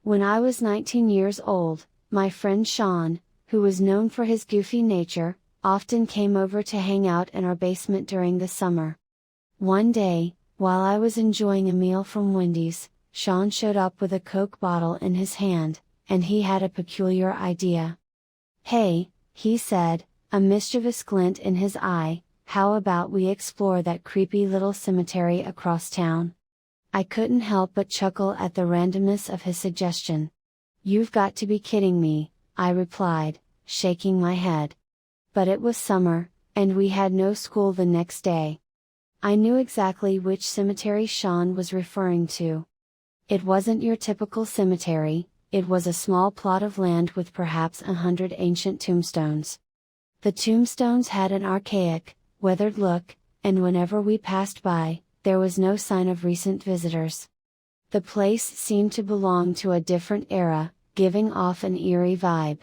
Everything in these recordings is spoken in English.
When I was 19 years old, my friend Sean, who was known for his goofy nature, often came over to hang out in our basement during the summer. One day, while I was enjoying a meal from Wendy's, Sean showed up with a Coke bottle in his hand, and he had a peculiar idea. "Hey," he said, a mischievous glint in his eye, "how about we explore that creepy little cemetery across town?" I couldn't help but chuckle at the randomness of his suggestion. "You've got to be kidding me," I replied, shaking my head. But it was summer, and we had no school the next day. I knew exactly which cemetery Sean was referring to. It wasn't your typical cemetery, it was a small plot of land with perhaps 100 ancient tombstones. The tombstones had an archaic, weathered look, and whenever we passed by, there was no sign of recent visitors. The place seemed to belong to a different era, giving off an eerie vibe.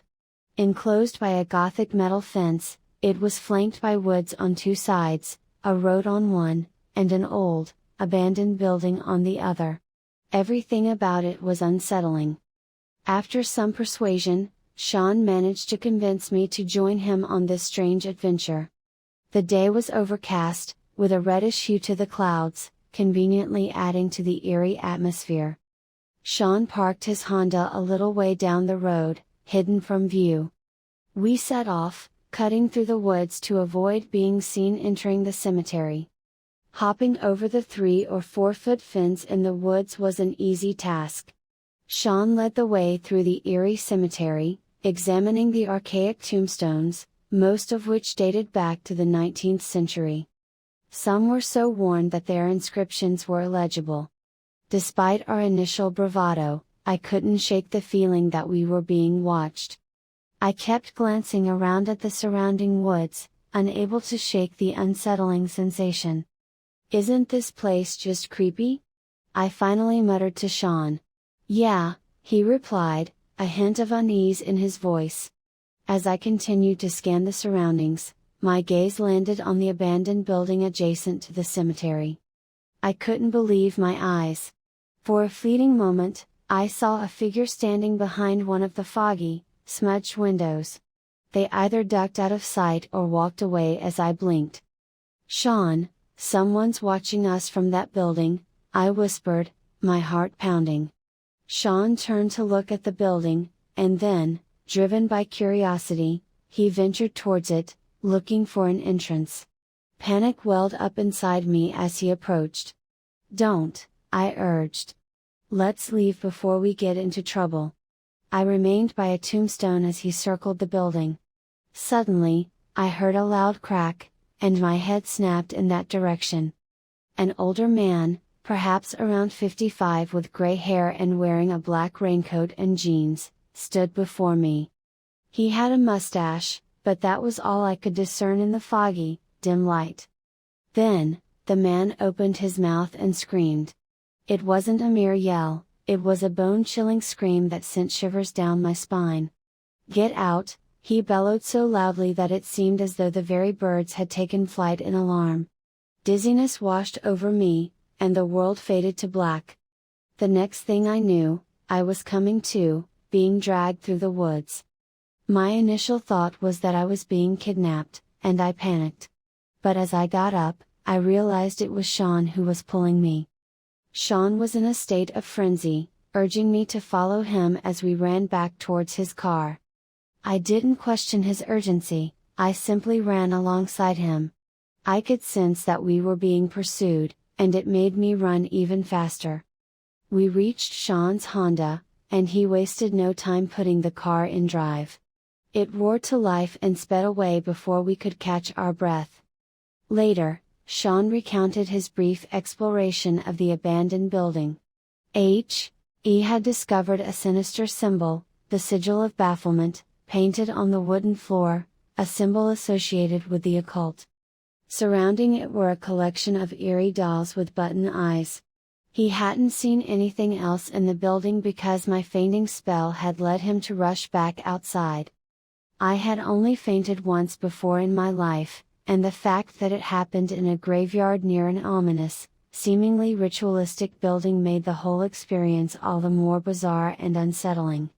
Enclosed by a Gothic metal fence, it was flanked by woods on two sides, a road on one, and an old, abandoned building on the other. Everything about it was unsettling. After some persuasion, Sean managed to convince me to join him on this strange adventure. The day was overcast, with a reddish hue to the clouds, conveniently adding to the eerie atmosphere. Sean parked his Honda a little way down the road, hidden from view. We set off, cutting through the woods to avoid being seen entering the cemetery. Hopping over the 3 or 4 foot fence in the woods was an easy task. Sean led the way through the eerie cemetery, examining the archaic tombstones, most of which dated back to the 19th century. Some were so worn that their inscriptions were illegible. Despite our initial bravado, I couldn't shake the feeling that we were being watched. I kept glancing around at the surrounding woods, unable to shake the unsettling sensation. "Isn't this place just creepy?" I finally muttered to Sean. "Yeah," he replied, a hint of unease in his voice. As I continued to scan the surroundings, my gaze landed on the abandoned building adjacent to the cemetery. I couldn't believe my eyes. For a fleeting moment, I saw a figure standing behind one of the foggy, smudged windows. They either ducked out of sight or walked away as I blinked. "Sean, someone's watching us from that building," I whispered, my heart pounding. Sean turned to look at the building, and then, driven by curiosity, he ventured towards it, looking for an entrance. Panic welled up inside me as he approached. "Don't," I urged. "Let's leave before we get into trouble." I remained by a tombstone as he circled the building. Suddenly, I heard a loud crack, and my head snapped in that direction. An older man, perhaps around 55 with gray hair and wearing a black raincoat and jeans, stood before me. He had a mustache, but that was all I could discern in the foggy, dim light. Then, the man opened his mouth and screamed. It wasn't a mere yell, it was a bone-chilling scream that sent shivers down my spine. "Get out," he bellowed so loudly that it seemed as though the very birds had taken flight in alarm. Dizziness washed over me, and the world faded to black. The next thing I knew, I was coming to, being dragged through the woods. My initial thought was that I was being kidnapped, and I panicked. But as I got up, I realized it was Sean who was pulling me. Sean was in a state of frenzy, urging me to follow him as we ran back towards his car. I didn't question his urgency, I simply ran alongside him. I could sense that we were being pursued, and it made me run even faster. We reached Sean's Honda, and he wasted no time putting the car in drive. It roared to life and sped away before we could catch our breath. Later, Sean recounted his brief exploration of the abandoned building. He had discovered a sinister symbol, the sigil of bafflement, painted on the wooden floor, a symbol associated with the occult. Surrounding it were a collection of eerie dolls with button eyes. He hadn't seen anything else in the building because my fainting spell had led him to rush back outside. I had only fainted once before in my life, and the fact that it happened in a graveyard near an ominous, seemingly ritualistic building made the whole experience all the more bizarre and unsettling.